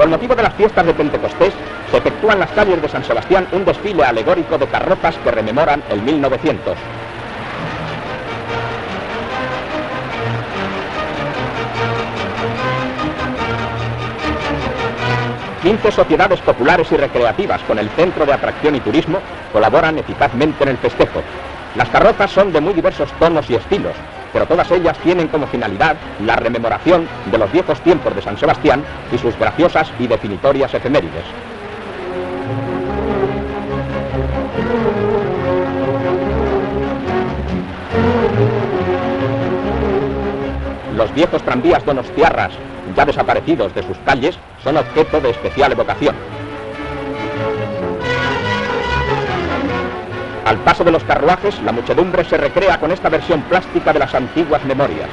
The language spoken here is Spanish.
Con motivo de las fiestas de Pentecostés, se efectúa en las calles de San Sebastián un desfile alegórico de carrozas que rememoran el 1900. ...15 sociedades populares y recreativas con el Centro de Atracción y Turismo colaboran eficazmente en el festejo. Las carrozas son de muy diversos tonos y estilos, pero todas ellas tienen como finalidad la rememoración de los viejos tiempos de San Sebastián y sus graciosas y definitorias efemérides. Los viejos tranvías donostiarras, ya desaparecidos de sus calles, son objeto de especial evocación. Al paso de los carruajes, la muchedumbre se recrea con esta versión plástica de las antiguas memorias.